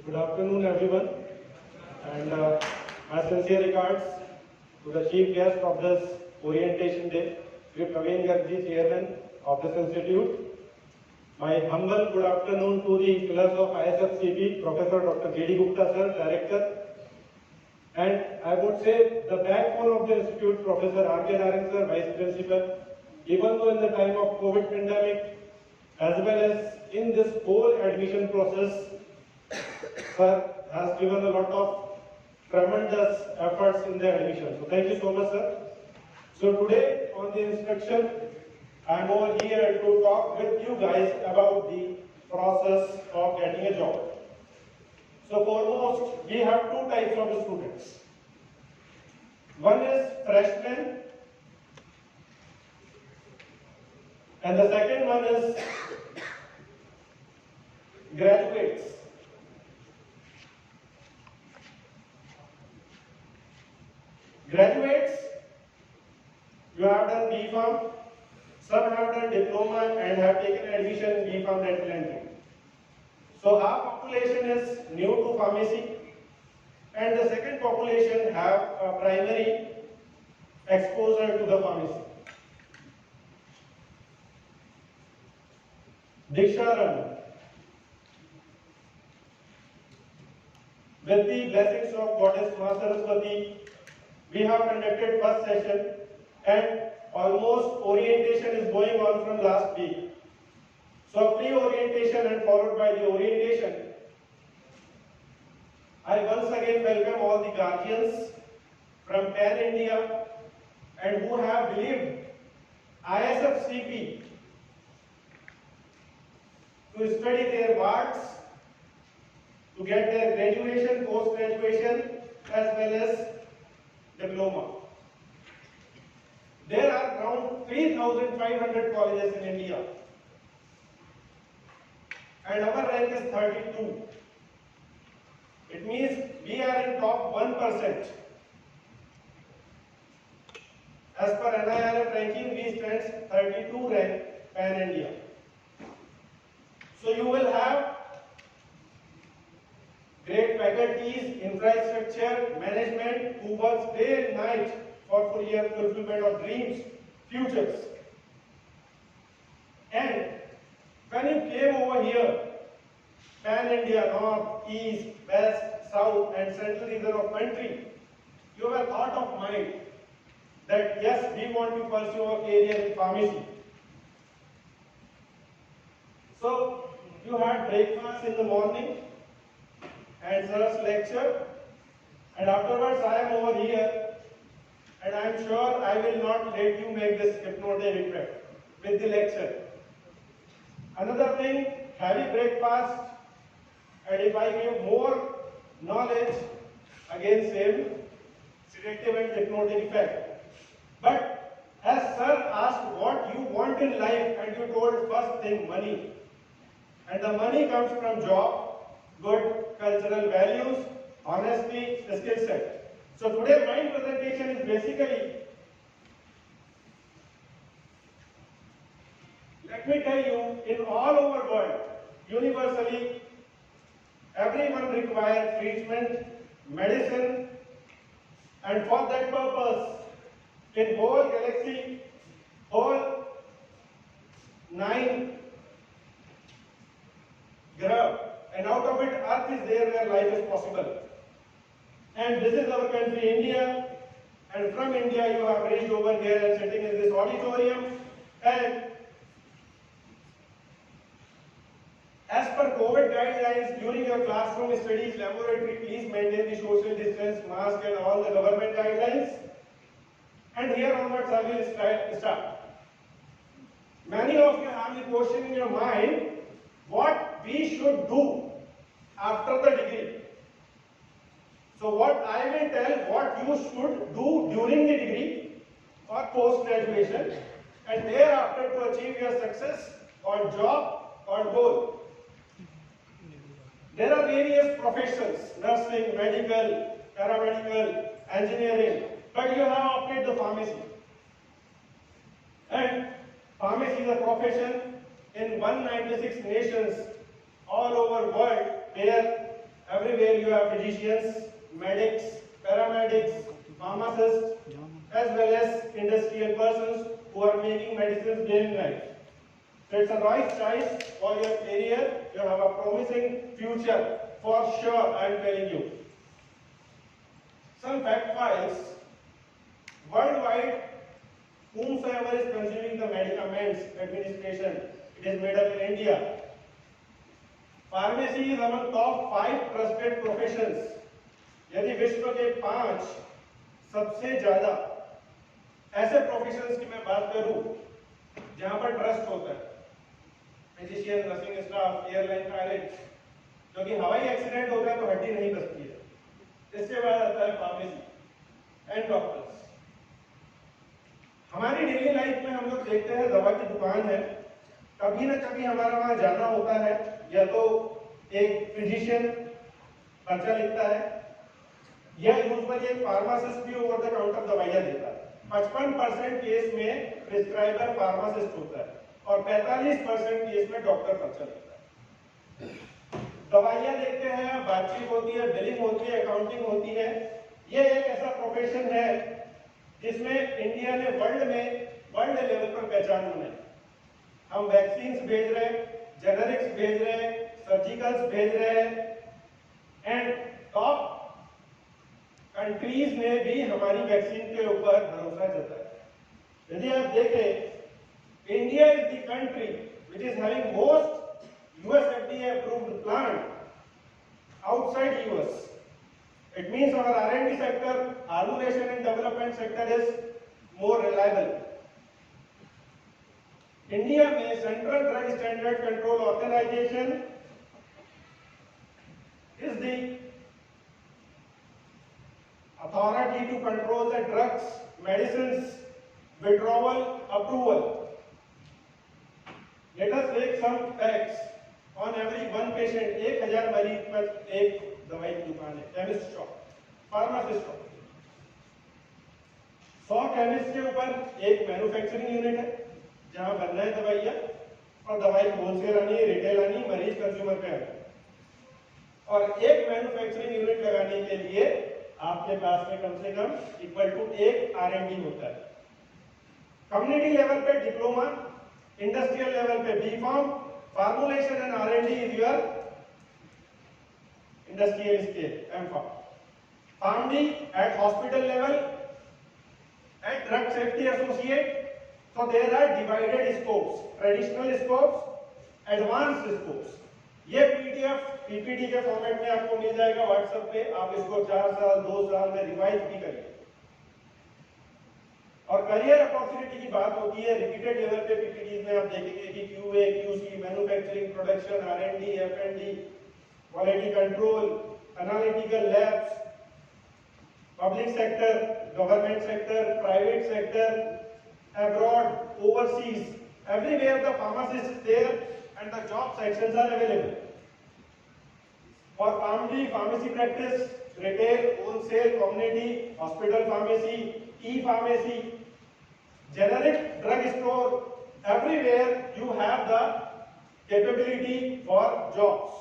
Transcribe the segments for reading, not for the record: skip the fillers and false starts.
Good afternoon, everyone, and my sincere regards to the chief guest of this orientation day, Sri Praveen Garg, Chairman of this institute. My humble good afternoon to the pillars of ISFCP, Professor Dr. J.D. Gupta, sir, Director, and I would say the backbone of the institute, Professor R.K. Narang, sir, Vice Principal. Even though in the time of COVID pandemic, as well as in this whole admission process, sir has given a lot of tremendous efforts in the admission. So thank you so much, sir. So today on the instruction, I am over here to talk with you guys about the process of getting a job. So foremost, we have two types of students. One is freshmen, and the second one is graduates. Graduates, you have done B.Pharm, some have done diploma and have taken admission in B.Pharm dental entry. So our population is new to pharmacy, and the second population have a primary exposure to the pharmacy. Diksharan, with the blessings of Goddess Ma Saraswati, we have conducted first session and almost orientation is going on from last week. So pre-orientation and followed by the orientation. I once again welcome all the guardians from Pan India and who have believed ISFCP to study their wards, to get their graduation, post-graduation, as well as diploma. There are around 3,500 colleges in India, and our rank is 32. It means we are in top 1%. As per NIRF ranking, we stand 32 rank Pan India. So you will have great faculties, infrastructure, management who works day and night for fulfillment of dreams, futures. And when you came over here, Pan India, North, East, West, South and Central region of country, you were thought of mind that yes, we want to pursue a career in pharmacy. So you had breakfast in the morning and sir's lecture, and afterwards I am over here, and I am sure I will not let you make this hypnotic effect with the lecture. Another thing, heavy breakfast, and if I give more knowledge, again same sedative and hypnotic effect. But as sir asked what you want in life, and you told first thing money, and the money comes from job, good cultural values, honesty, skill set. So today my presentation is basically, let me tell you, in all over world, universally, everyone requires treatment, medicine, and for that purpose, in whole galaxy, whole 9 graphs, and out of it, Earth is there where life is possible. And this is our country, India. And from India, you have reached over here and sitting in this auditorium. And as per COVID guidelines, during your classroom studies, laboratory, please maintain the social distance, mask, and all the government guidelines. And here onwards, I will start. Many of you have the question in your mind, what we should do after the degree. So what I will tell what you should do during the degree or post-graduation, and thereafter to achieve your success or job or goal. There are various professions, nursing, medical, paramedical, engineering, but you have opted the pharmacy. And pharmacy is a profession in 196 nations all over world where Everywhere you have physicians, medics, paramedics, pharmacists, as well as industrial persons who are making medicines day and night. So it's a right choice for your career. You have a promising future for sure, I am telling you. Some fact files. Worldwide, whomsoever is consuming the medicaments administration, it is made up in India. Pharmacy is among top 5 trusted professions. यदि विश्व के 5 सबसे ज्यादा ऐसे professions की मैं बात करूं जहां पर ट्रस्ट होता है, physician, nursing staff, airline pilot, क्योंकि हवाई एक्सीडेंट होता है तो हड्डी नहीं बचती है। इसके बाद आता है फार्मेसी एंड डॉक्टर्स। हमारी डेली लाइफ में हम लोग देखते हैं दवा की दुकान है, कभी ना कभी हमारा वहां जाना होता है, या तो एक फिजिशियन पर्चा लिखता है या यूजुअली एक फार्मासिस्ट भी ओवर द काउंटर दवाइयां देता है। 55% केस में प्रिस्क्राइबर फार्मासिस्ट होता है और 45% केस में डॉक्टर पर्चा लिखता है। दवाइयां देते हैं, बातचीत होती है, बिलिंग होती है, अकाउंटिंग होती है। यह एक ऐसा प्रोफेशन है जिसमें इंडिया ने वर्ल्ड लेवल पर पहचान बनाई। हम वैक्सीन्स भेज रहे हैं, जेनेरिक्स भेज रहे हैं, सर्जिकल्स भेज रहे हैं, एंड टॉप कंट्रीज ने भी हमारी वैक्सीन के ऊपर भरोसा जताया। यदि आप देखें, India is the country which is having most US FDA approved plant outside US. It means our R&D sector, formulation and development sector is more reliable. India में Central Drug Standard Control Organization is the authority to control the drugs, medicines, withdrawal, approval. Let us take some facts. On every 1 patient, 1000 मरीज पर एक दवाई की दुकान है, chemist shop, pharmacist shop. 100 chemist के ऊपर एक मैन्युफैक्चरिंग यूनिट है जहां बनना है दवाइयां, और दवाई होलसेल आनी है, रिटेल आनी, मरीज कंज्यूमर पे आना। और एक मैन्युफैक्चरिंग यूनिट लगाने के लिए आपके पास में कम से कम इक्वल टू एक R&D होता है। कम्युनिटी लेवल पे डिप्लोमा, इंडस्ट्रियल लेवल पे B.Pharm, formulation and R&D is your industrial scale, M.Pharm. PharmD at hospital level, at drug safety associate. So there are divided scopes, traditional scopes, advanced scopes. ये PDF PPT के format में आपको मिल जाएगा WhatsApp पे, आप इसको 4 साल 2 साल में रिवाइज भी करिए। और करियर अपॉर्चुनिटी की बात होती है, रिपीटेड लेवल पे पीपीटीज में आप देखेंगे कि QA, QC, manufacturing, production, R&D, F&D, quality control, analytical labs, public sector, government sector, private sector, abroad, overseas, everywhere the pharmacist is there and the job sections are available. For PharmD, pharmacy practice, retail, wholesale, community, hospital pharmacy, e-pharmacy, generic drug store, everywhere you have the capability for jobs.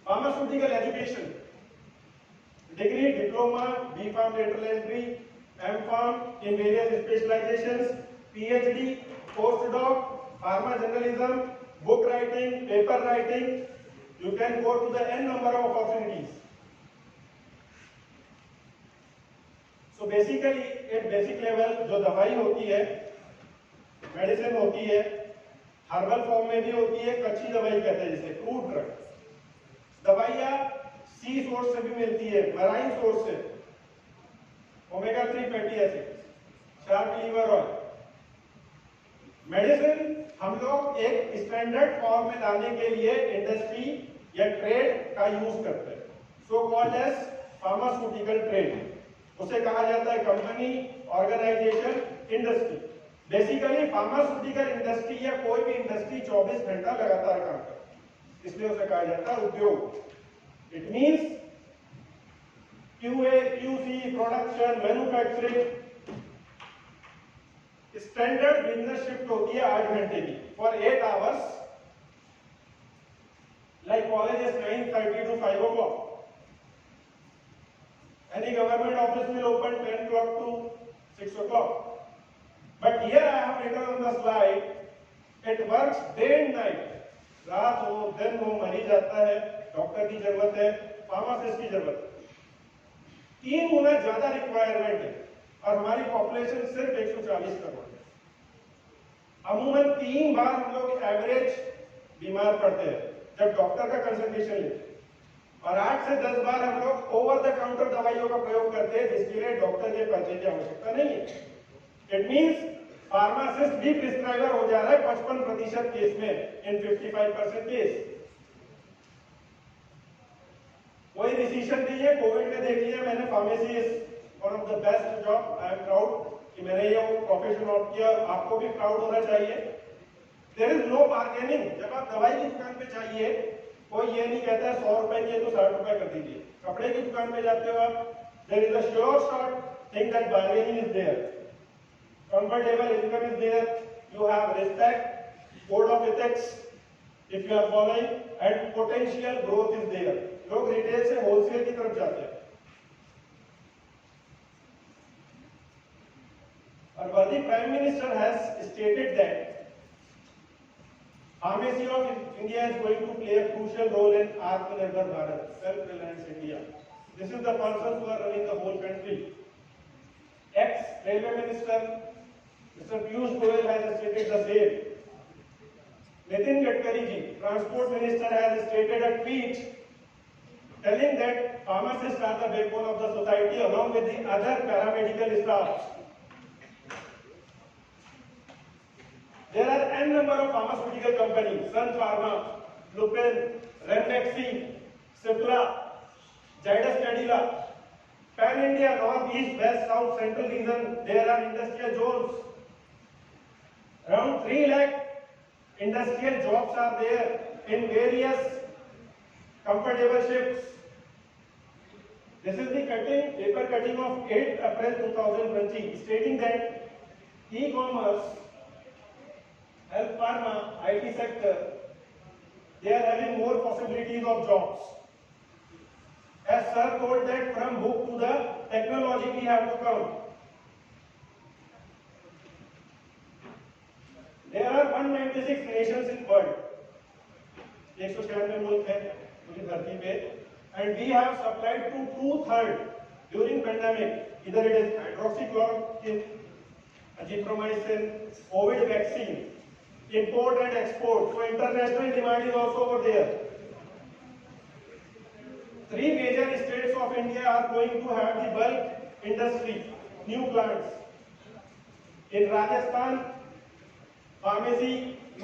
Pharmaceutical education, degree, diploma, B.Pharm lateral entry, M.Pharm in various specializations, PhD, postdoc, pharma journalism, book writing, paper writing, you can go to the n number of opportunities. So basically एक basic level जो दवाई होती है, medicine होती है, herbal form में भी होती है, कच्ची दवाई कहते हैं जिसे क्रूड ड्रग। दवाइयाँ सी सोर्स से भी मिलती है, मराइन सोर्स से, omega 3 fatty acid, shark liver oil. Medicine हम लोग एक स्टैंडर्ड फॉर्म में लाने के लिए इंडस्ट्री या ट्रेड का यूज करते हैं, so called as pharmaceutical trade. उसे कहा जाता है company, organization, industry. Basically pharmaceutical industry या कोई भी इंडस्ट्री 24 घंटा लगातार काम करती है, इसलिए उसे कहा जाता है उद्योग। It means QA, QC, production, manufacturing, standard business shift होती है 8 घंटे की, for 8 hours. like college is 9:30 to 5 o'clock. Any government office will open 10 o'clock to 6 o'clock. But here I have written on the slide, it works day and night. रात हो दिन हो मरीज आता है, डॉक्टर की जरूरत है, फार्मासिस्ट की जरूरत है। 3 गुना ज्यादा रिक्वायरमेंट है और हमारी पॉपुलेशन सिर्फ 140 करोड़ है। अमूमन 3 बार हम लोग एवरेज बीमार पड़ते हैं जब डॉक्टर का कंसल्टेशन लेते हैं, और 8 से 10 बार हम लोग ओवर द काउंटर दवाइयों का प्रयोग करते हैं जिसके लिए डॉक्टर के पर्चे की आवश्यकता नहीं है। इट मीन्स फार्मासिस्ट भी प्रिस्क्राइबर हो जा रहा है 55% केस में, इन 55% केस। कोई डिसीजन नहीं है। कोविड में देख लिया मैंने, pharmacy is one of the best job. I am proud कि मैंने ये प्रोफेशन ऑफ किया, आपको भी प्राउड होना चाहिए। There is no bargaining. जब आप दवाई की दुकान पे चाहिए, कोई ये नहीं कहता है 100 रुपए की तो 60 रुपए कर दीजिए। कपड़े की दुकान पे जाते हो आप, there is a sure shot thing that bargaining is there, comfortable income is there, you have respect, code of ethics if you are following, and potential growth is there. लोग रिटेल से होलसेल की तरफ जाते हैं। और the Prime Minister has stated that pharmacy of India is going to play a crucial role in Atmanirbhar Bharat, self-reliance India. This is the persons who are running the whole country. Ex-Railway Minister Mr. Piyush Goyal has stated the same. Nitin Gadkari ji, Transport Minister, has stated a tweet telling that pharmacists are the backbone of the society along with the other paramedical staff. There are n number of pharmaceutical companies: Sun Pharma, Lupin, Ranbaxy, Cipla, Zydus Cadila. Pan India, North, East, West, South, Central region, there are industrial zones. Around 3 lakh industrial jobs are there in various comfortable shifts. This is the paper cutting of 8 April 2020, stating that e-commerce, health, pharma, IT sector, they are having more possibilities of jobs. As sir told that from book to the technology we have to come. There are 196 nations in world. 196 मुल्क हैं पूरी धरती पे, and we have supplied to 2/3 during pandemic. Either it is hydroxychloroquine, azithromycin, COVID vaccine, import and export. So international demand is also over there. 3 major states of India are going to have the bulk industry, new plants. In Rajasthan, pharmacy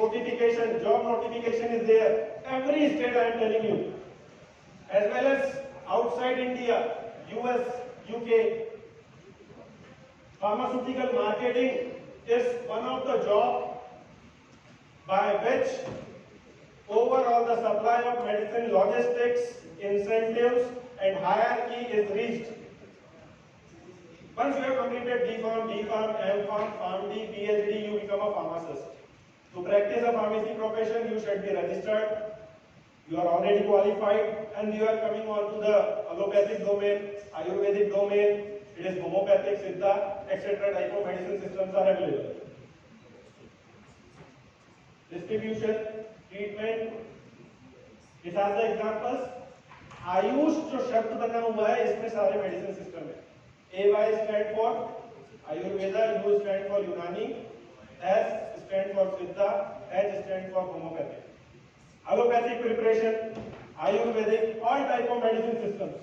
notification, job notification is there. Every state I am telling you, as well as outside India, US, UK. Pharmaceutical marketing is one of the job by which overall the supply of medicine, logistics, incentives and hierarchy is reached. Once you have completed D.Pharm, D.Pharm, M.Pharm, PharmD, PhD, you become a pharmacist. To practice a pharmacy profession, you should be registered. You are already qualified, and you are coming on to the allopathic domain, Ayurvedic domain. It is homeopathic, Siddha, etc. type of medicine systems are available. Distribution, treatment. It has the examples. Ayush जो शब्द बना हुआ है, इसमें सारे medicine system है. AY stand for Ayurveda, U stand for Unani, S stand for Siddha, H stand for homeopathic. Allopathic preparation, Ayurvedic, all type of medicine systems.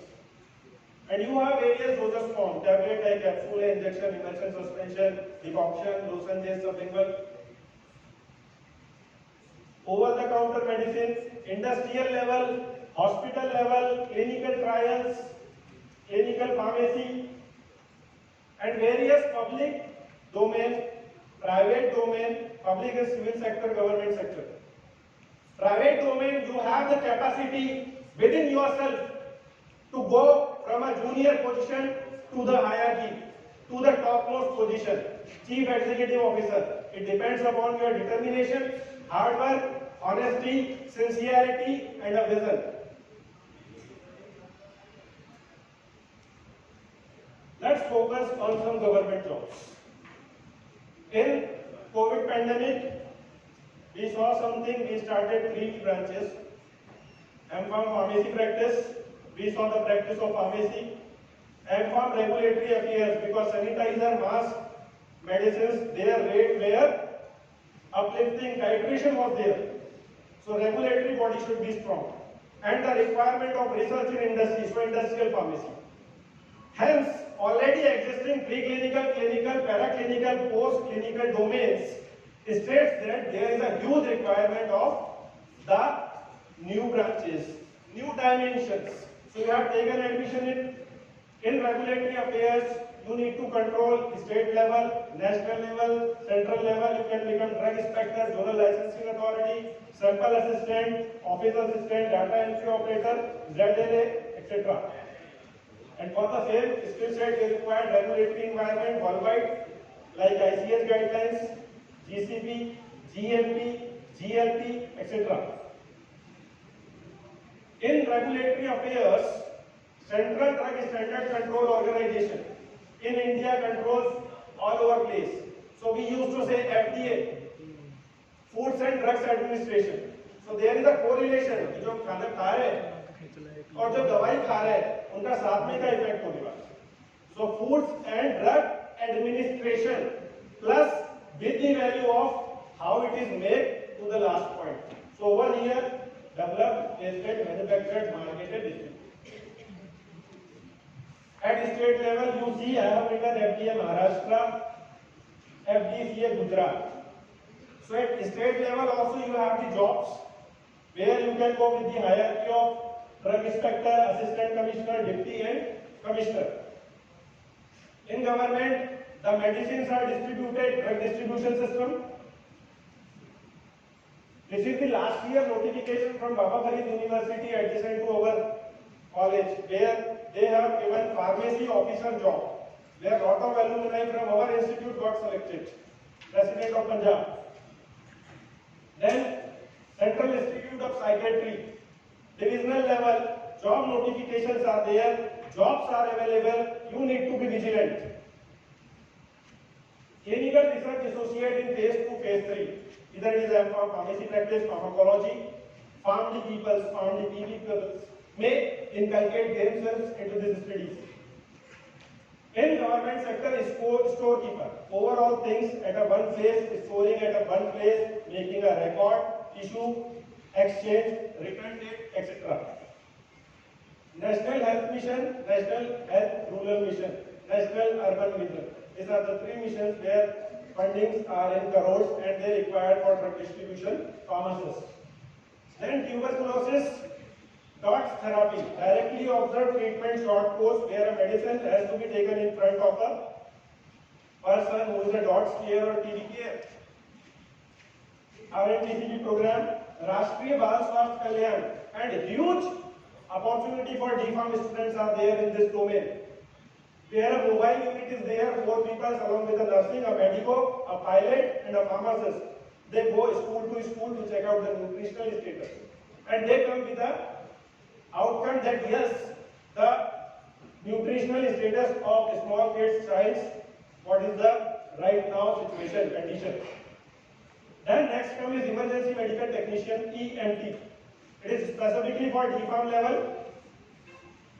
And you have various dosage forms: tablet, capsule, injection, emulsion, suspension, decoction, lozenges, sublingual. Over-the-counter medicine, industrial level, hospital level, clinical trials, clinical pharmacy, and various public domain, private domain. Public is civil sector, government sector. Private domain, you have the capacity within yourself to go from a junior position to the hierarchy, to the topmost position, chief executive officer. It depends upon your determination, hard work, honesty, sincerity, and a vision. Let's focus on some government jobs. In COVID pandemic, we saw something. We started 3 branches. M.Pharm pharmacy practice. We saw the practice of pharmacy. M.Pharm regulatory affairs, because sanitizer, mask, medicines, their rate were uplifting, titration was there. So regulatory body should be strong. And the requirement of research in industry, so industrial pharmacy. Hence, already existing preclinical, clinical, paraclinical, post-clinical domains states that there is a huge requirement of the new branches, new dimensions. So you have taken admission in regulatory affairs. You need to control state level, national level, central level. You can become drug inspector, zonal licensing authority, sample assistant, office assistant, data entry operator, ZLA, etc. And for the same skill set, you require regulatory environment worldwide, like ICS guidelines, GCP, GMP, GLP, etc. In regulatory affairs, Central Drug Standard Control Organization in India controls all over place. So we used to say FDA, Foods and Drugs Administration. So there is a correlation कि जो खाना खा रहे हैं और जो दवाई खा रहे हैं उनका साथ में का इफेक्ट होगा. So Foods and Drug Administration plus with the value of how it is made to the last point. So over here, developed, tested, manufactured, marketed, distributed. At state level, you see I have written FDA Maharashtra, FDCA Gujarat. So at state level also you have the jobs where you can go with the hierarchy of drug inspector, assistant commissioner, deputy and commissioner. In government, the medicines are distributed, drug distribution system. This is the last year notification from Baba Farid University adjacent to our college, where they have given pharmacy officer job, where lot of alumni from our institute got selected. President of Punjab. Then Central Institute of Psychiatry, divisional level, job notifications are there, jobs are available, you need to be vigilant. Clinical research associate in phase 2, phase 3. Either it is M.Pharm pharmacy practice, pharmacology, PharmD people may inculcate themselves into these studies. In government sector is storekeeper. Overall things at a one place, storing at a one place, making a record, issue, exchange, return date, etc. National Health Mission, National Health Rural Mission, National Urban Mission. These are the 3 missions where fundings are in crores and they require for drug distribution pharmacists. Then tuberculosis DOTS therapy, directly observed treatment short course where a medicine has to be taken in front of a person who is a DOTS care or TB care. RNTCP program, Rashtriya Bal Swasthya Kalyan, and huge opportunity for DPharm students are there in this domain. Where a mobile unit is there, 4 people along with a nursing, a medico, a pilot and a pharmacist. They go school to check out the nutritional status. And they come with a outcome that yes, the nutritional status of small kids, child, what is the right now situation, condition. Then next come is emergency medical technician, EMT. It is specifically for DPharm level.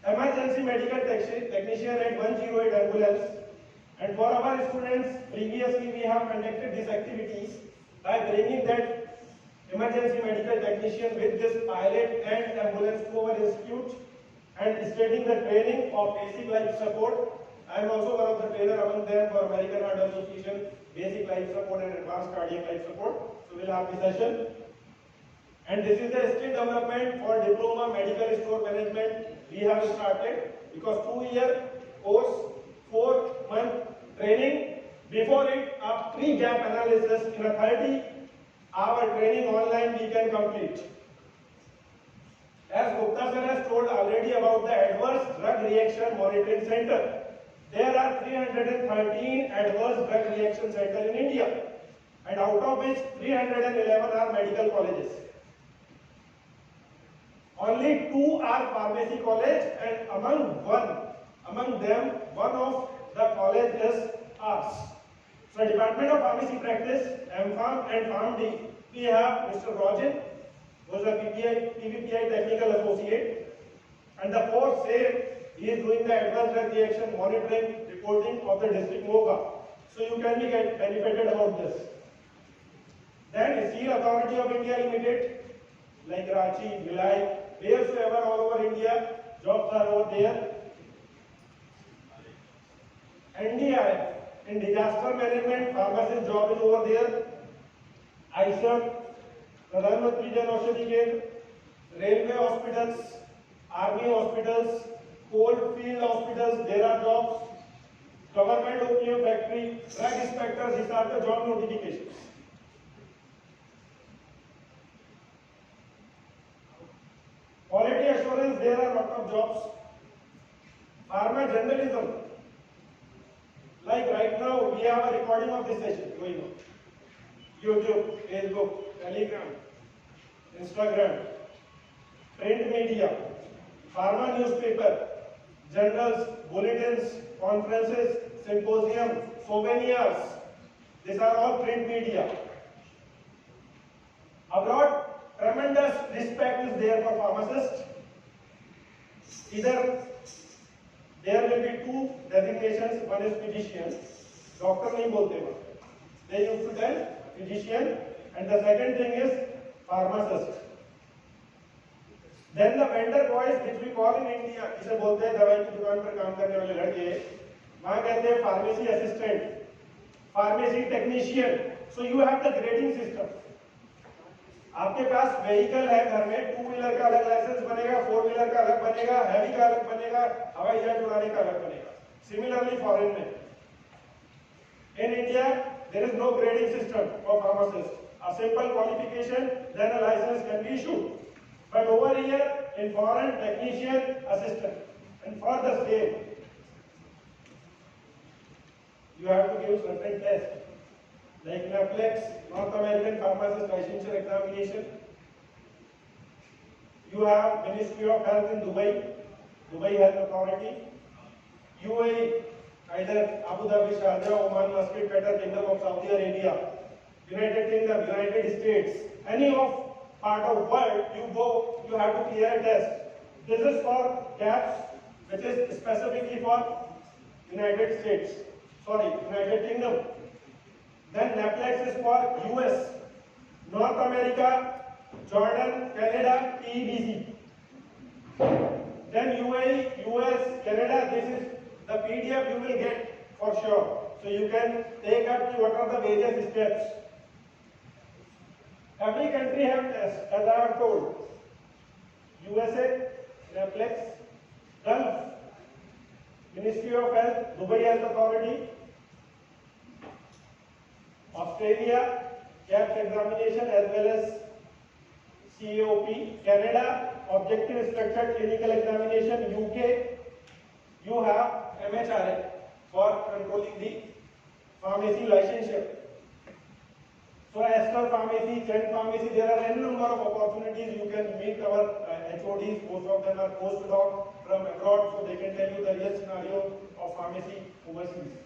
Emergency medical technician at 108 ambulance. And for our students, previously we have conducted these activities by bringing that emergency medical technician with this pilot and ambulance to our institute and stating the training of basic life support. I am also one of the trainer among them for American Heart Association, basic life support and advanced cardiac life support. So we will have the session. And this is the skill development for diploma medical store management. We have started because 2-year course, 4-month training. Before it, a pre-gap analysis in a 30-hour training online we can complete. As Gupta sir has told already about the Adverse Drug Reaction Monitoring Center, there are 313 Adverse Drug Reaction Centers in India, and out of which 311 are medical colleges. Only 2 are pharmacy college, and among them, one of the college is ours. So Department of Pharmacy Practice, MPharm and PharmD, we have Mr. Rojan, who is a PBPI Technical Associate, and the fourth same, he is doing the advanced drug reaction monitoring reporting of the district Moga. So you can be benefited about this. Then Steel Authority of India Limited, like Ranchi, Bhilai, wheresoever all over India, jobs are over there. NDRF, in disaster management, pharmacist job is over there. ISEM, Pradhan Mantri Jan Aushadhi Kendra, railway hospitals, army hospitals, coal field hospitals, there are jobs. Government opium factory, drug inspectors, these are the job notifications. Quality assurance, there are lot of jobs. Pharma journalism, like right now we have a recording of this session going on. YouTube, Facebook, Telegram, Instagram, print media, pharma newspaper, journals, bulletins, conferences, symposium, souvenirs. These are all print media. Abroad, tremendous respect is there for pharmacists. Either there will be 2 designations, one is physician, doctor nahi bolte were. They used to tell physician, and the second thing is pharmacist. Then the vendor boys, which we call in India, इसे बोलते हैं दवाई की दुकान पर काम करने वाले लड़के, वहाँ कहते हैं pharmacy assistant, pharmacy technician. So you have the grading system. आपके पास व्हीकल है घर में, 2 व्हीलर का अलग लाइसेंस बनेगा, 4 व्हीलर का अलग बनेगा, हैवी का अलग बनेगा, हवाई जहाज उड़ाने का अलग बनेगा. Similarly, foreign में. In India, there is no grading system for pharmacists. A simple qualification, then a license can be issued. But over here, in foreign, technician, assistant, and for the same, you have to give certain tests. Like NAPLEX, North American Pharmacist Licensure Examination. You have Ministry of Health in Dubai, Dubai Health Authority. UAE, either Abu Dhabi, Sharjah, Oman, Muscat, Qatar, Kingdom of Saudi Arabia, United Kingdom, United States, any of part of world you go, you have to clear a test. This is for CAPS, which is specifically for United States, United Kingdom. Then NAPLEX is for US, North America, Jordan, Canada, TEBC. Then UAE, US, Canada, this is the PDF you will get for sure. So you can take up what are the various steps. Every country have tests, as I have told. USA, NAPLEX, Gulf, Ministry of Health, Dubai Health Authority, Australia, CAPS examination as well as CAOP, Canada, Objective Structured Clinical Examination, UK, you have MHRA for controlling the pharmacy licensure. So Aster Pharmacy, Trent Pharmacy, there are n number of opportunities. You can meet our HODs, most of them are postdoc from abroad, so they can tell you the real scenario of pharmacy overseas.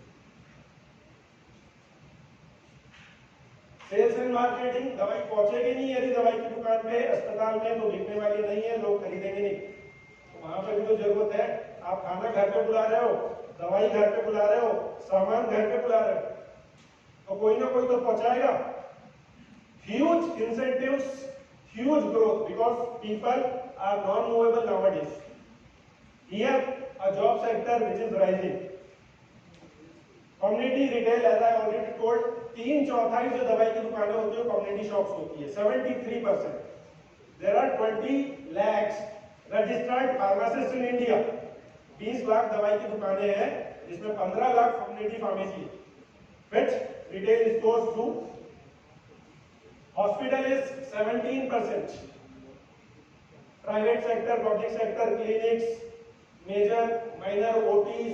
Sales and marketing, दवाई पहुंचेगी नहीं यदि दवाई की दुकान पे अस्पताल में तो बिकने वाली नहीं है, लोग खरीदेंगे नहीं, तो वहां पर भी तो जरूरत है. आप खाना घर पे बुला रहे हो, दवाई घर पे बुला रहे हो, सामान घर पे बुला रहे हो, तो कोई ना कोई तो पहुंचाएगा. Huge incentives, huge growth, because people are non movable nowadays. Here a job sector which is rising. Community retail, as I already told, 3/4 जो दवाई की दुकानें होती है कम्युनिटी शॉप्स होती है, 73%. There are 20 lakhs registered pharmacist in India. 20 lakh दवाई की दुकानें हैं, जिसमें 15 लाख कम्युनिटी फार्मेसी है. Which retail stores do. Hospital is 17%. Private sector, public sector, clinics, major minor OTs,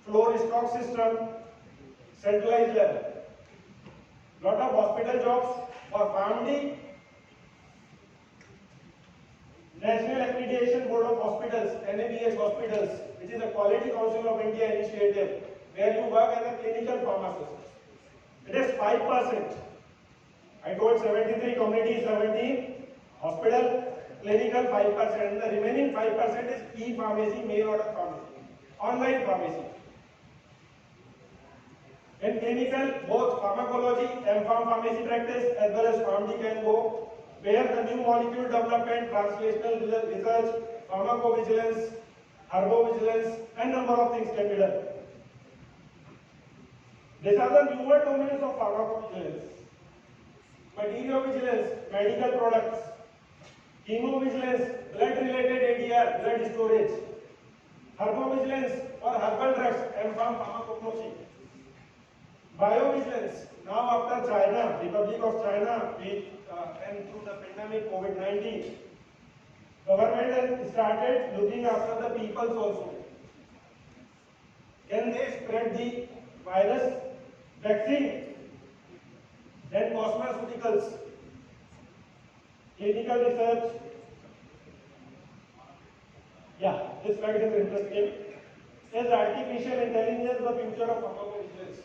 floor stock system, centralized level. Lot of hospital jobs for PharmD. National Accreditation Board of Hospitals, NABH Hospitals, which is a Quality Council of India initiative, where you work as a clinical pharmacist. It is 5%. I told 73 communities, 17 hospital, clinical 5%, and the remaining 5% is e-pharmacy, mail order pharmacy, online pharmacy. In clinical, both pharmacology and pharmacy practice as well as PharmD can go, where the new molecule development, translational research, pharmacovigilance, herbovigilance, and number of things can be done. These are the newer domains of pharmacovigilance. Material-vigilance, medical products. Chemovigilance, blood-related ADR, blood storage. Herbovigilance for herbal drugs and pharmacognosy. Biovigilance, now after China, Republic of China, and through the pandemic COVID-19, government has started looking after the peoples also. Can they spread the virus? Vaccine, then cosmeceuticals, clinical research. Yeah, this slide is interesting. Is artificial intelligence the future of pharmacovigilance?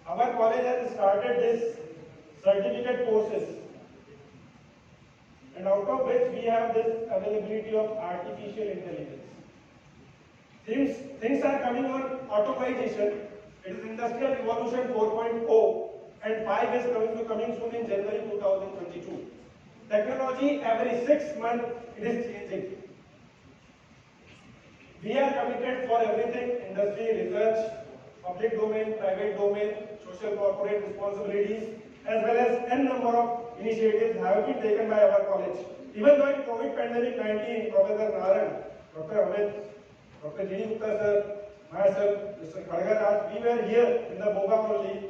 Our college has started this certificate courses, and out of which we have this availability of artificial intelligence. Things are coming on automation. It is Industrial Revolution 4.0, and 5 is coming soon in January 2022. Technology every 6 months it is changing. We are committed for everything: industry, research, public domain, private domain, social corporate responsibilities, as well as n number of initiatives have been taken by our college. Even though in COVID pandemic 19, Professor Naran, Dr. Amit, Dr. G. Gupta sir, myself, Mr. Khadgaraj, we were here in the Boga only.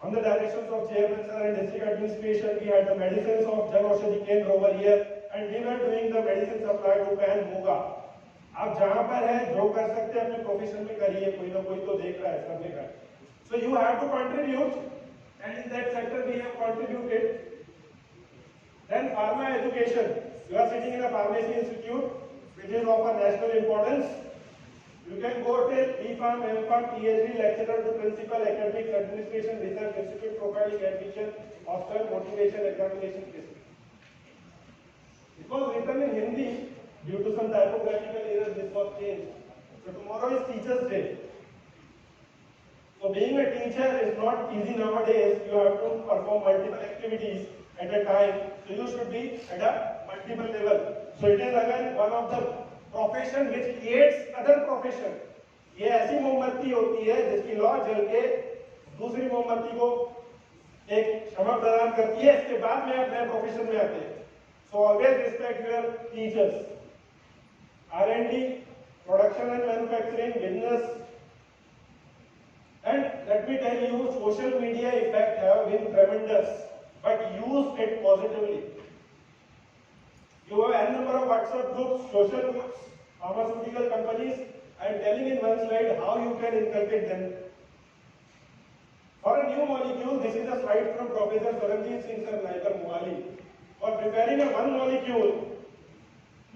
On the directions of Chairman sir and District Administration, we had the medicines of Jan Aushadhi Kendra over here, and we were doing the medicine supply to Pan Boga. आप जहाँ पर हैं जो कर सकते हैं अपने profession में करिए, कोई ना कोई तो देख रहा है, सब देख रहा है. So you have to contribute, and in that sector we have contributed. Then pharma education. You are sitting in a pharmacy institute, which is of a national importance. You can go till B.Pharm, M.Pharm, PhD, lecturer to principal, academics, administration, research, institute, profiling, admission, hostel, motivation, examination. It was written in Hindi. Due to some typographical errors, this was changed. So tomorrow is Teachers' Day. So being a teacher is not easy nowadays. You have to perform multiple activities at a time. So you should be at a multiple level. So it is again one of the profession which aids other profession. ये ऐसी मोमबत्ती होती है जिसकी लौ जल के दूसरी मोमबत्ती को एक क्षमा प्रदान करती है. इसके बाद में आप नए प्रोफेशन में आते हैं. So always respect your teachers. R&D, production and manufacturing, business, and let me tell you, social media effect have been tremendous, but use it positively. You have n number of WhatsApp groups, social groups, pharmaceutical companies. I am telling in one slide how you can inculcate them. For a new molecule, this is a slide from Professor Saranjeet Singh Sir, Naikar Mohali. For preparing a one molecule,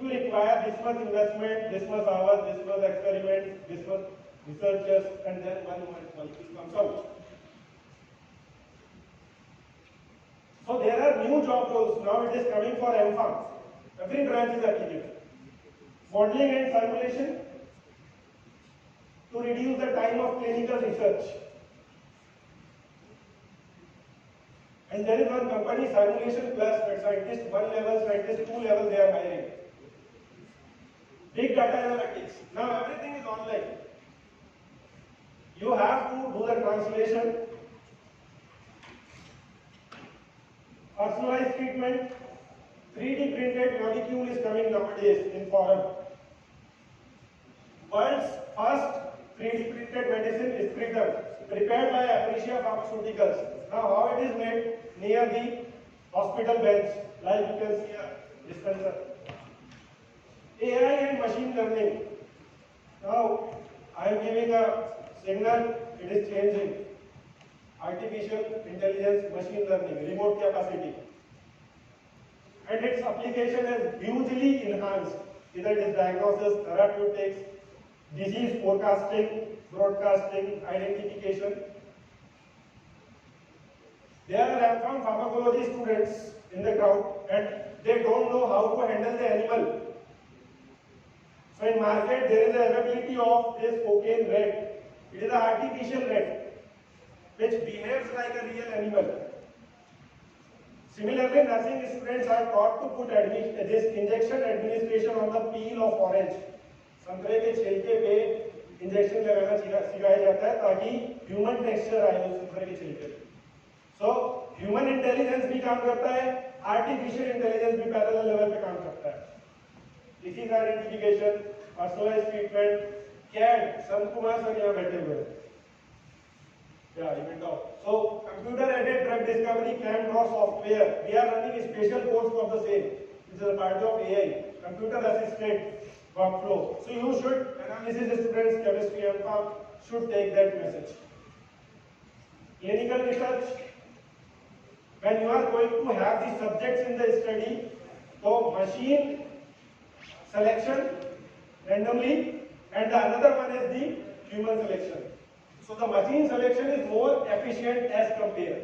you require this much investment, this much hours, this much experiments, this much researchers, and then one molecule comes out. So there are new job roles. Now it is coming for M.Pharm. Every branch is applicable. Modeling and simulation to reduce the time of clinical research. And there is one company, Simulation Plus, that scientist 1 level, scientist 2 level, they are hiring. Big data analytics. Now everything is online. You have to do the translation. Personalized treatment. 3D printed molecule is coming nowadays in foreign. World's first 3D printed medicine is prepared by Aprecia Pharmaceuticals. Now how it is made? Near the hospital bench, like you can see a dispenser. AI and machine learning. Now I am giving a signal, it is changing. Artificial intelligence, machine learning, remote capacity. and its application is hugely enhanced. Either it is diagnosis, therapeutics, disease forecasting, broadcasting, identification. There are from pharmacology students in the crowd and they don't know how to handle the animal. So in market there is a availability of this cocaine rat. It is an artificial rat which behaves like a real animal. Similarly, nursing students are taught to put this injection administration on the peel of orange. संतरे के छिलके पे injection लगाना सिखाया जाता है ताकि human texture आए उस संतरे के छिलके पे. So ह्यूमन इंटेलिजेंस भी काम करता है, आर्टिफिशियल इंटेलिजेंस भी पैरेलल लेवल पे काम करता है. इसी का identification, personalised treatment, CAD Sant Kumar sir यहाँ बैठे हुए हैं. Yeah, you went off. So, computer-aided drug discovery CAMDRAW software. We are running a special course of the same. This is a part of AI, computer-assisted workflow. So you should, analysis students, chemistry and pharm should take that message. Clinical research. When you are going to have the subjects in the study, so machine selection randomly, and the another one is the human selection. So the machine selection is more efficient as compared.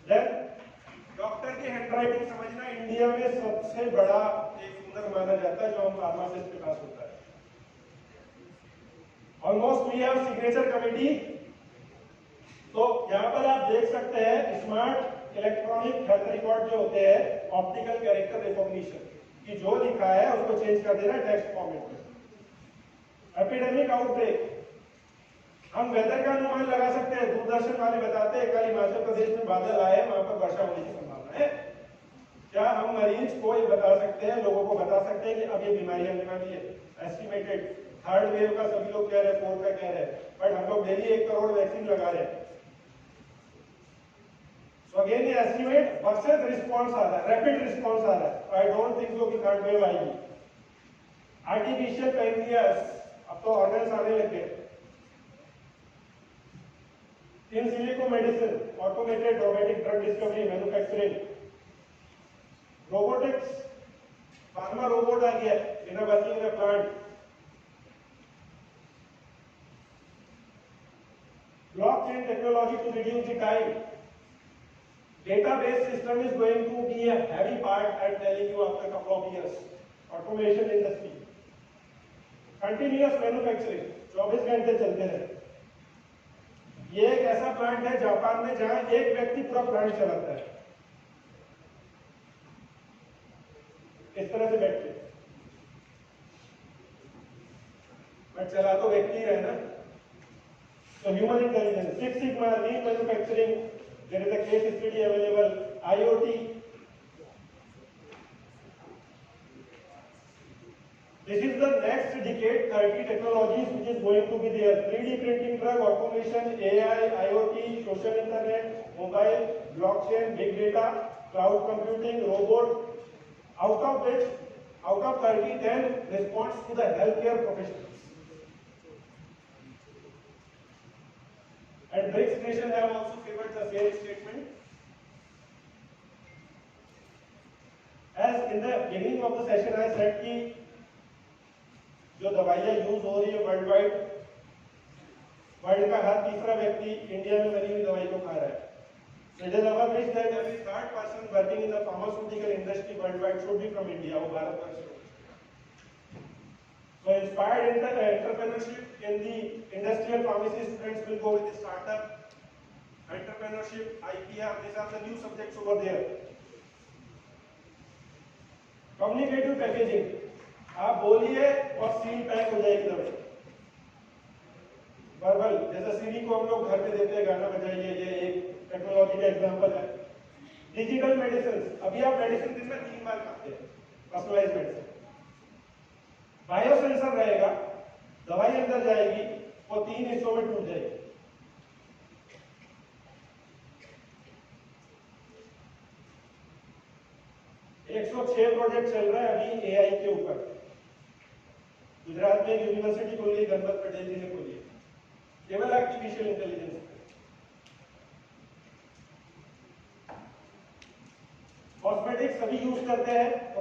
Then doctor की handwriting समझना India में सबसे बड़ा एक हुनर माना जाता है जो हम फार्मासिस्ट के पास होता है. Almost we have signature committee. तो यहाँ पर आप देख सकते हैं स्मार्ट इलेक्ट्रॉनिक हेल्थ रिकॉर्ड जो होते हैं, ऑप्टिकल कैरेक्टर रिकॉग्निशन कि जो लिखा है उसको चेंज कर देना टेक्स्ट फॉर्मेट में. एपिडेमिक आउटब्रेक, हम वेदर का अनुमान लगा सकते हैं. दूरदर्शन वाले बताते हैं कल हिमाचल प्रदेश में बादल आए, वहां पर वर्षा होने की संभावना है. क्या हम मरीज को ये बता सकते हैं, लोगों को बता सकते हैं कि अब ये बीमारी आने वाली है? एस्टिमेटेड थर्ड वेव का सभी लोग कह रहे हैं, फोर्थ का कह रहे हैं, बट हम लोग डेली 1 करोड़ वैक्सीन लगा रहे हैं. सो अगेन ये एस्टिमेट वर्सेस रिस्पॉन्स आ रहा है, रैपिड रिस्पॉन्स आ रहा है. आई डोंट थिंक सो कि थर्ड वेव आएगी. आर्टिफिशियल पैंक्रियास, अब तो ऑर्गन्स आने लग गए. In silico medicine, automated robotic drug discovery manufacturing, robotics, pharma robot आ गया in a working in a plant. Blockchain technology to reduce the time. Database system is going to be a heavy part. I'm telling you after a couple of years. Automation industry, continuous manufacturing, 24 घंटे चलते रहे. ये एक ऐसा plant है Japan में जहां एक व्यक्ति पूरा प्लांट चलाता है. इस तरह से बैठ के, बट चला तो व्यक्ति ही रहे ना. तो human intelligence, 6 sigma, lean manufacturing, there is a case study available, IoT. This is the next decade, 30 technologies which is going to be there. 3D printing, drug, automation, AI, IoT, social internet, mobile, blockchain, big data, cloud computing, robot. Out of which, out of 30, 10 responds to the healthcare professionals. And BRICS nations have also favored the same statement. As in the beginning of the session I said कि जो दवाइयाँ use हो रही है world wide, world का हर तीसरा व्यक्ति India में बनी हुई दवाई को खा रहा है. It is our wish that every third person working in the pharmaceutical industry worldwide should be from India. वो भारत वर्ष से. So inspired entrepreneurship in the industrial pharmacy, students will go with the startup, entrepreneurship, IPR. These are the new subjects over there. Communicative packaging. आप बोलिए और seal pack हो जाएगी दवाई. Verbal, जैसा सीडी को हम लोग घर पे देते हैं, गाना बजाइए, ये एक टेक्नोलॉजी का एग्जांपल है. डिजिटल मेडिसिन, अभी आप मेडिसिन दिन में 3 बार खाते हैं, पर्सनलाइज्ड मेडिसिन. बायो सेंसर रहेगा, दवाई अंदर जाएगी और 3 हिस्सों में टूट जाएगी. एक 106 प्रोजेक्ट चल रहा है अभी एआई के ऊपर. गुजरात में एक यूनिवर्सिटी खोली, गणपत पटेल जी ने खोली है, केवल आर्टिफिशियल इंटेलिजेंस. कॉस्मेटिक कॉस्मेटिक्स सभी यूज करते हैं, तो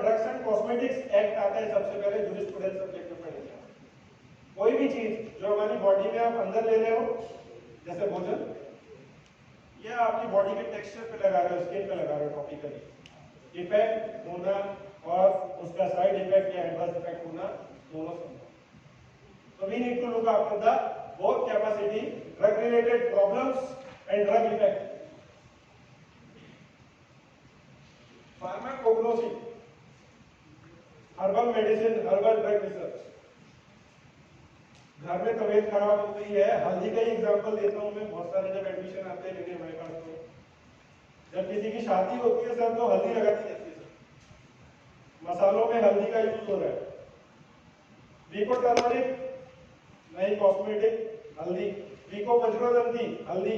ड्रग्स एंड कॉस्मेटिक्स एक्ट आता है सबसे पहले जूरिस्प्रूडेंस सब्जेक्ट में पढ़ेंगे। कोई भी चीज जो हमारी बॉडी में आप अंदर ले रहे हो, जैसे भोजन, या आपकी बॉडी के टेक्सचर पे लगा रहे हो, स्किन पे लगा रहे हो टॉपिकली, इफेक्ट होना और उसका साइड इफेक्ट या एडवर्स इफेक्ट होना दोनों संभव। तो we need to look after the both capacity, drug related problems and drug effect. Pharmacognosy, herbal medicine, herbal drug research. घर में तबीयत खराब हो गई है, हल्दी का ही एग्जांपल देता हूं मैं, बहुत सारे जब एडमिशन आते हैं लेने हमारे पास, तो जब किसी की शादी होती है सर तो हल्दी लगाती जाती है सर, मसालों में हल्दी का यूज हो रहा है। वीको टर्मरिक नई कॉस्मेटिक हल्दी, वीको वज्रोदंती हल्दी,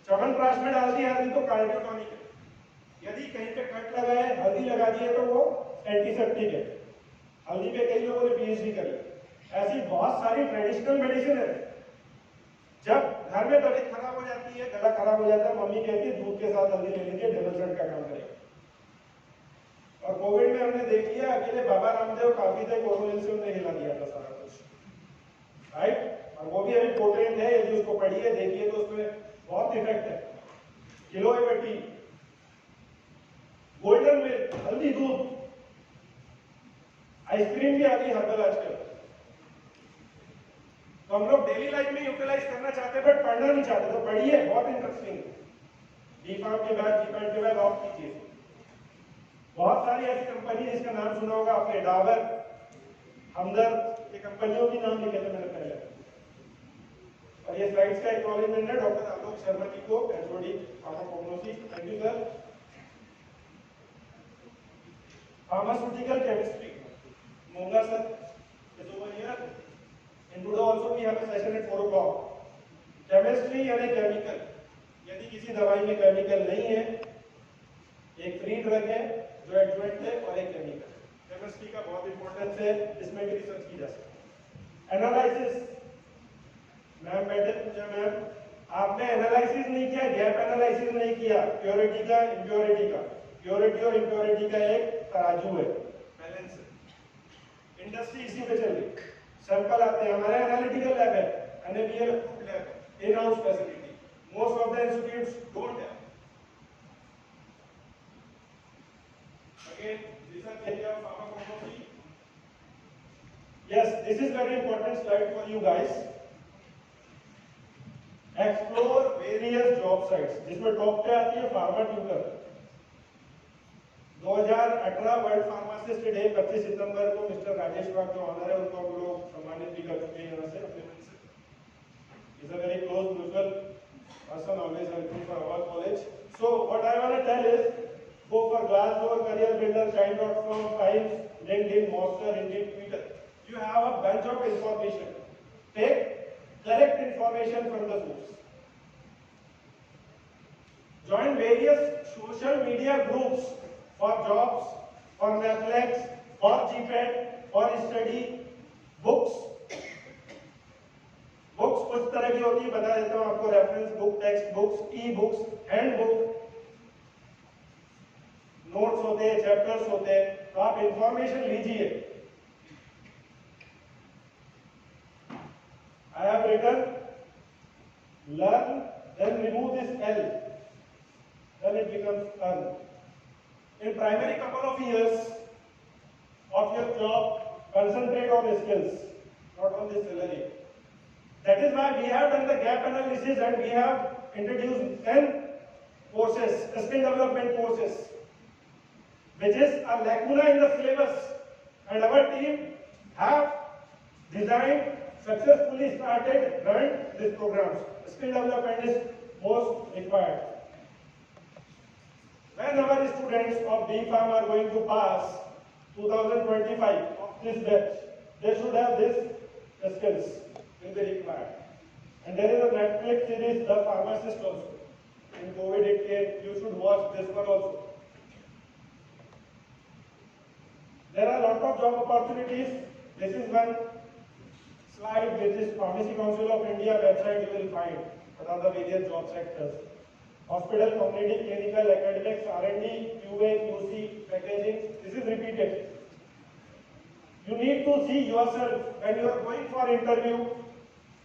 च्यवनप्राश में डाल दी हल्दी तो कार्डियोटॉनिक है। यदि कहीं पे कट लगा है, हल्दी लगा दी है तो वो एंटीसेप्टिक है। हल्दी पे कई लोगों ने पीएचडी करी। ऐसी बहुत सारी ट्रेडिशनल मेडिसिन है। जब घर में तबीयत खराब हो जाती है, गला खराब हो जाता है, मम्मी कहती है दूध के साथ हल्दी ले लीजिए, डबल सेट का काम करेगा। और कोविड में हमने देख लिया, अकेले बाबा रामदेव काफी थे, कोरोनिल से उन्हें हिला दिया था सारा कुछ, राइट। और वो भी अभी पोटेंट है, यदि उसको पढ़िए देखिए तो उसमें बहुत इफेक्ट है। किलोएवेटी, गोल्डन मिल्क, हल्दी दूध, आइसक्रीम भी आ गई हर्बल आजकल। तो हम लोग डेली लाइफ में यूटिलाइज करना चाहते हैं बट पढ़ना नहीं चाहते, तो पढ़िए, बहुत इंटरेस्टिंग है। बीफार्म के बाद, जीपैट के बाद और कीजिए। बहुत सारी ऐसी कंपनी जिसका नाम सुना होगा आपने, डाबर, हमदर्द, ये कंपनियों के नाम लिखे थे मैंने पहले। और ये स्लाइड्स का एक्नॉलेजमेंट है डॉक्टर आलोक शर्मा जी को, HOD pharmacognosy. Thank you sir. Pharmaceutical chemistry, Monga sir is over here. In today also we have a session at 4 o'clock. Chemistry यानी केमिकल, यदि किसी दवाई में केमिकल नहीं है, एक फ्री ड्रग है जो एडजुवेंट है और एक केमिकल, केमिस्ट्री का बहुत इंपॉर्टेंस है, इसमें भी रिसर्च की जा सकती है। एनालिसिस, मैम बैठे पूछा मैम, आपने एनालिसिस नहीं किया, गैप एनालिसिस नहीं किया, प्योरिटी का, इम्प्योरिटी का। प्योरिटी और इम्प्योरिटी का एक तराजू है, बैलेंस है। इंडस्ट्री इसी पे चल रही, सैंपल आते हैं, हमारे एनालिटिकल लैब है, एनएबीएल अप्रूव्ड लैब है, in house facility, most of the institutes don't have. Again research area of pharmacognosy. Yes, this is very important slide for you guys. Explore various job sites, जिसमें top पे आती है pharma tutor. 2018 world pharmacist day 25 सितंबर को mister Rajesh वाघ जो honour है उनको हम लोग सम्मानित भी कर चुके हैं यहाँ से अपने मन से। Is a very close mutual person, always helping for our college. So what I want to tell is, go for Glassdoor, Career Builder, Shine.com, Times, LinkedIn, Monster, Indeed, Twitter. You have a bunch of information. Take correct information from the source. Join various social media groups for jobs, for Netflix, for GPET, for study, books. Books कुछ तरह की होती है, बता देता हूं आपको, reference book, text books, e books, hand book, notes होते हैं, चैप्टर्स होते हैं, तो आप इंफॉर्मेशन लीजिए। I have written learn, then remove this L, then it becomes earn. In primary couple of years of your job, concentrate on skills, not on the salary. That is why we have done the gap analysis and we have introduced 10 courses, skill development courses, which is a lacuna in the syllabus, and our team have designed, successfully started, run these programs. Skill development is most required. When our students of B.Pharm are going to pass 2025 of this batch, they should have these skills will be required. And there is a Netflix series, The Pharmacist also. In COVID it came, you should watch this one also. There are a lot of job opportunities. This is one slide which is Pharmacy Council of India website you will find what are the various job sectors. hospital, community, clinical, academics, R&D, QA, QC, packaging. This is repeated. You need to see yourself when you are going for interview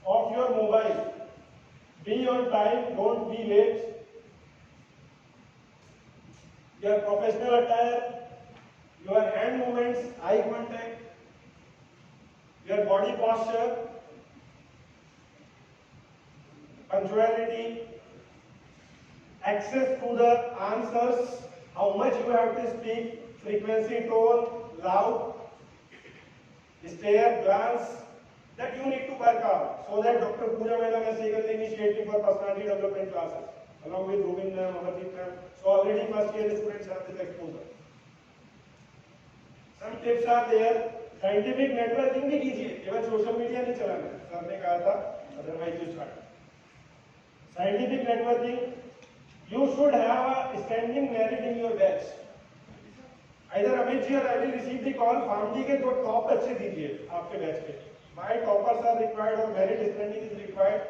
of your mobile. Be on time, don't be late. Your professional attire, your hand movements, eye contact, your body posture, punctuality, access to the answers, how much you have to speak, frequency, tone, loud, stare, glance, that you need to work out so that Dr. Pooja Madam has taken the initiative for personality development classes along with Rubin ma'am, Amarjeet ma'am. So already first year the students have this exposure. Some tips are there. Scientific networking भी कीजिए, केवल social media नहीं चलाना है, sir ने कहा था, otherwise you start. Scientific networking, you should have a standing merit in your batch. Either Amit ji or I will receive the call, farm ji के दो टॉप अच्छे दीजिए आपके बैच के. Why toppers are required or merit standing is required?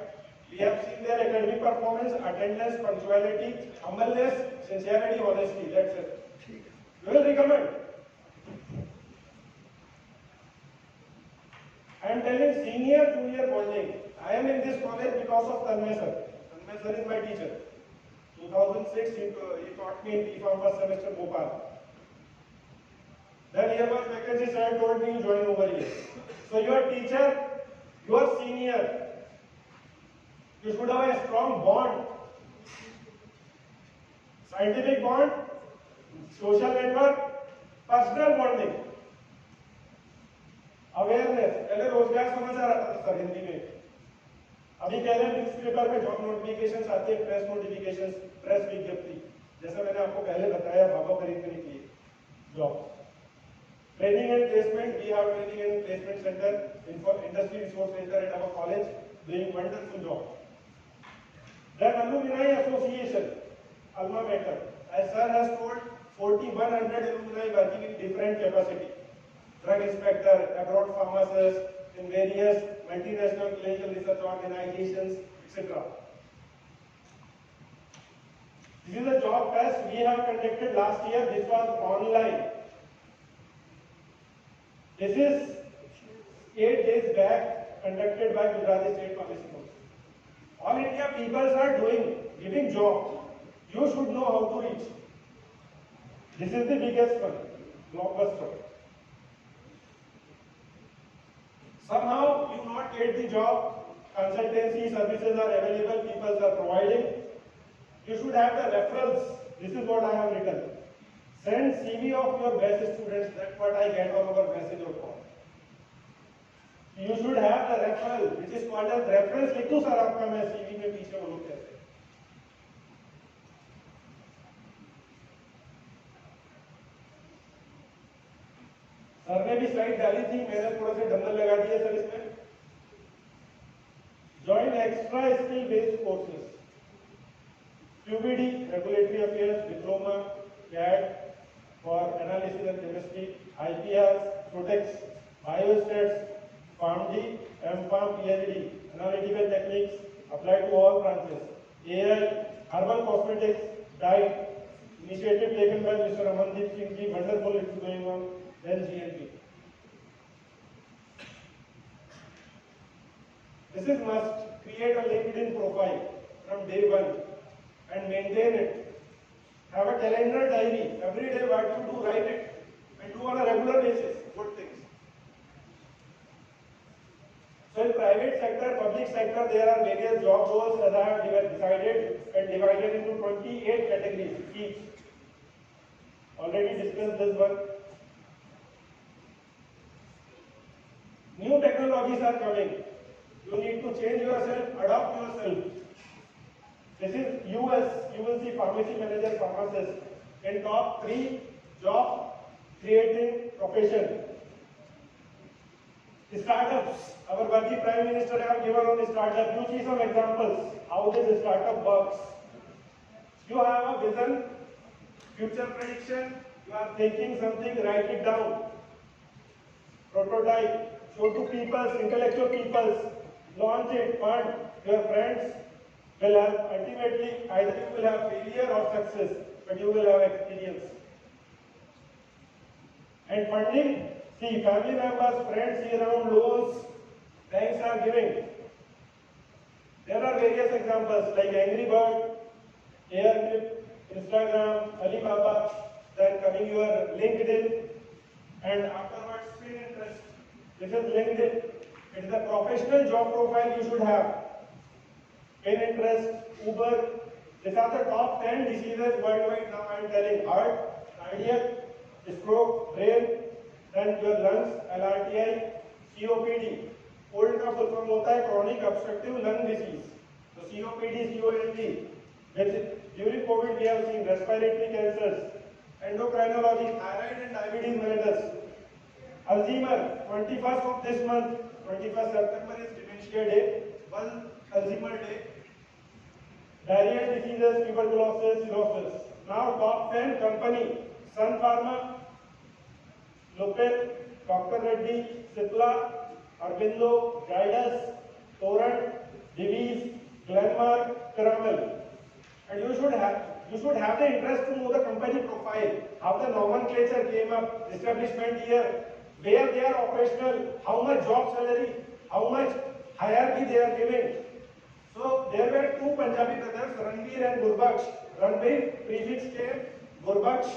We have seen their academic performance, attendance, punctuality, humbleness, sincerity, honesty. That's it. We will recommend. I am telling senior junior bonding. I am in this college because of Tanmay sir. Tanmay sir is my teacher. 2006 he taught me in B.Pharm first semester Bhopal. Then here was vacancy, sir told me you join over here. So your teacher, your senior, you should have a strong bond. Scientific bond, social network, personal bonding. Awareness, पहले रोजगार समाचार आता था sir Hindi में, अभी कह रहे हैं न्यूज़पेपर में जॉब नोटिफिकेशंस आते हैं, प्रेस नोटिफिकेशंस, प्रेस विज्ञप्ति, जैसा मैंने आपको पहले बताया भाभा खरीदने के लिए job. Training and placement, we have training and placement center, industry resource center at our college, doing wonderful job. Then alumni association, alma mater, as sir has told, 4,100 alumni working in different capacity. Drug inspector, abroad pharmacists, in various multinational clinical research organizations, etc. This is a job test we have conducted last year. This was online. This is 8 days back, conducted by Gujarat State Pharmacy Council. All India peoples are giving job. You should know how to reach. This is the biggest one, blockbuster. Somehow you not get the job, consultancy services are available, people are providing. You should have the referrals. This is what I have written. Send CV of your best students. That's what I get on our message or call. You should have the referral, which is called as reference. लिख दूं sir आपका मैं CV में पीछे बोलूं कैसे? Sir ने भी स्लाइड डाली थी, मैंने थोड़ा सा डंबल लगा दिया सर इसमें. Join extra skill based courses. QBD, Regulatory Affairs, Diploma, CAD for Analysis and Chemistry, IPRs, Protex, Biostats, PharmD, MPharm, PhD, Analytical Techniques, applied to all branches. AI, Herbal Cosmetics, Diet, initiative taken by Mr. Amandeep Singh ji, wonderful it's going on. Then GNP. This is must. Create a LinkedIn profile from day one and maintain it. Have a calendar diary. Every day what you do, write it and do on a regular basis. Good things. So in private sector, public sector, there are various job roles that I have decided and divided into 28 categories each. Already discussed this one. New technologies are coming. You need to change yourself, adopt yourself. This is US, you will see pharmacy manager, pharmacist in top 3 job creating profession. Startups, our worthy Prime Minister have given on startup. You see some examples, how this startup works. You have a vision, future prediction, you are thinking something, write it down. Prototype, show to peoples, intellectual peoples, launch it, fund your friends, will have ultimately either you will have failure or success, but you will have experience. And funding, see, family members, friends see around loans, banks are giving. There are various examples like Angry Bird, Airgrip, Instagram, Alibaba, then coming your LinkedIn, and afterwards Pinterest. This is LinkedIn. It is a professional job profile you should have. Pinterest, Uber, these are the top 10 diseases worldwide now I am telling. Heart, cardiac, stroke, brain, then your lungs, LRTI, COPD. Cold का full form होता है chronic obstructive lung disease. So COPD, COPD. During COVID we have seen respiratory cancers, endocrinology, thyroid and diabetes mellitus. Alzheimer, 21st of this month, 21st September is Dementia Day, World Alzheimer Day. Diarrheal diseases, tuberculosis, cirrhosis. Now top 10 company, Sun Pharma, Lupin, Dr. Reddy, Cipla, Aurobindo, Zydus, Torrent, Divi's, Glenmark, Caramel. And you should have the interest to know the company profile, how the nomenclature came up, establishment year, where they are operational, how much job salary, how much hierarchy they are giving. So there were two Punjabi brothers, Ranbir and Gurbaksh. Ranbir prefix came, Gurbaksh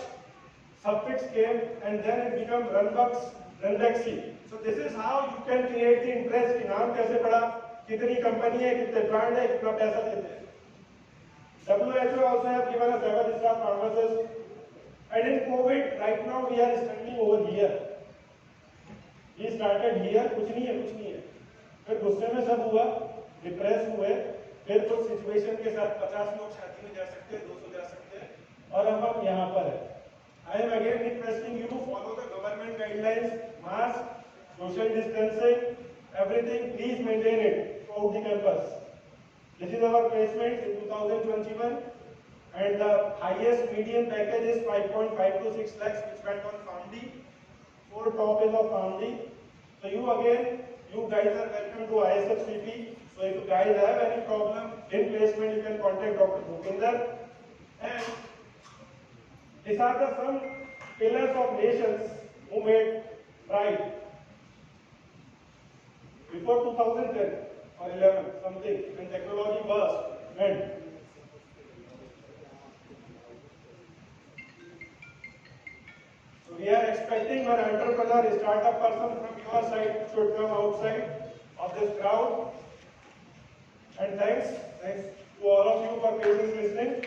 suffix came, and then it became Ranbaksh, Ranbaxy. So this is how you can create the interest in नाम कैसे पड़ा, कितनी company है, कितने brand है, कितना पैसा देते हैं. WHO also has given us 7-star pharmacists, and in COVID right now we are standing over here. We started here, कुछ नहीं है. फिर गुस्से में सब हुआ, डिप्रेस हुए, फिर कुछ सिचुएशन के साथ 50 लोग शादी में जा सकते हैं, 200 जा सकते हैं, और अब हम यहाँ पर हैं. I am again requesting you to follow the government guidelines, mask, social distancing, everything. Please maintain it throughout the campus. This is our placement in 2021, and the highest median package is 5.5 to 6 lakhs, which went on PharmD. 4 top is of PharmD. So you guys are welcome to ISFCP. So if you guys have any problem in placement, you can contact Dr. Bhupinder. And these are the some pillars of nations who made pride. Before 2010 or 11, something, when technology burst, and so we are expecting an entrepreneur, a startup person from your side should come outside of this crowd. And thanks to all of you for patiently listening.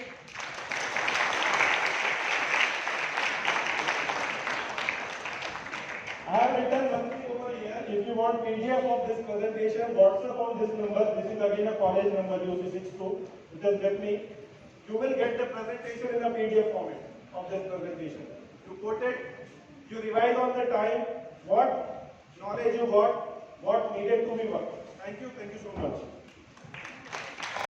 I have written one thing over here. If you want PDF of this presentation, WhatsApp on this number. This is again a college number, UC62. Just get me. You will get the presentation in a PDF format of this presentation. You put it, you revise on the time, what knowledge you got, what needed to be worked. Thank you so much.